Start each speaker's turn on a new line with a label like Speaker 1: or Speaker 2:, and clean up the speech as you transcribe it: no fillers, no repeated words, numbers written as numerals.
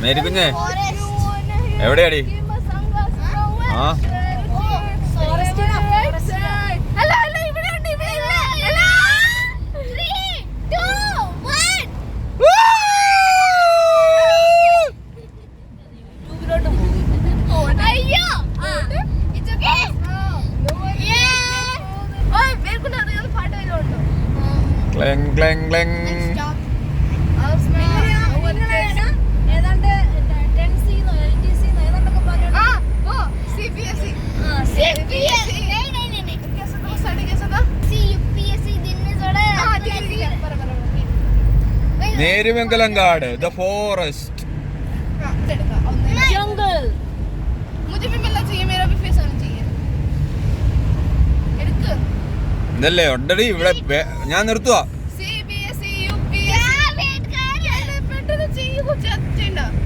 Speaker 1: Mary കുഞ്ഞേ എവിടെയാടി? ആ ക്ലെങ് ക്ലെങ് ക്ലെങ്. നേരുമംഗലങ്കാട് the forest. ഇതല്ലേ ഉണ്ടടി ഇവിടെ. ഞാൻ നിർത്തുവാ.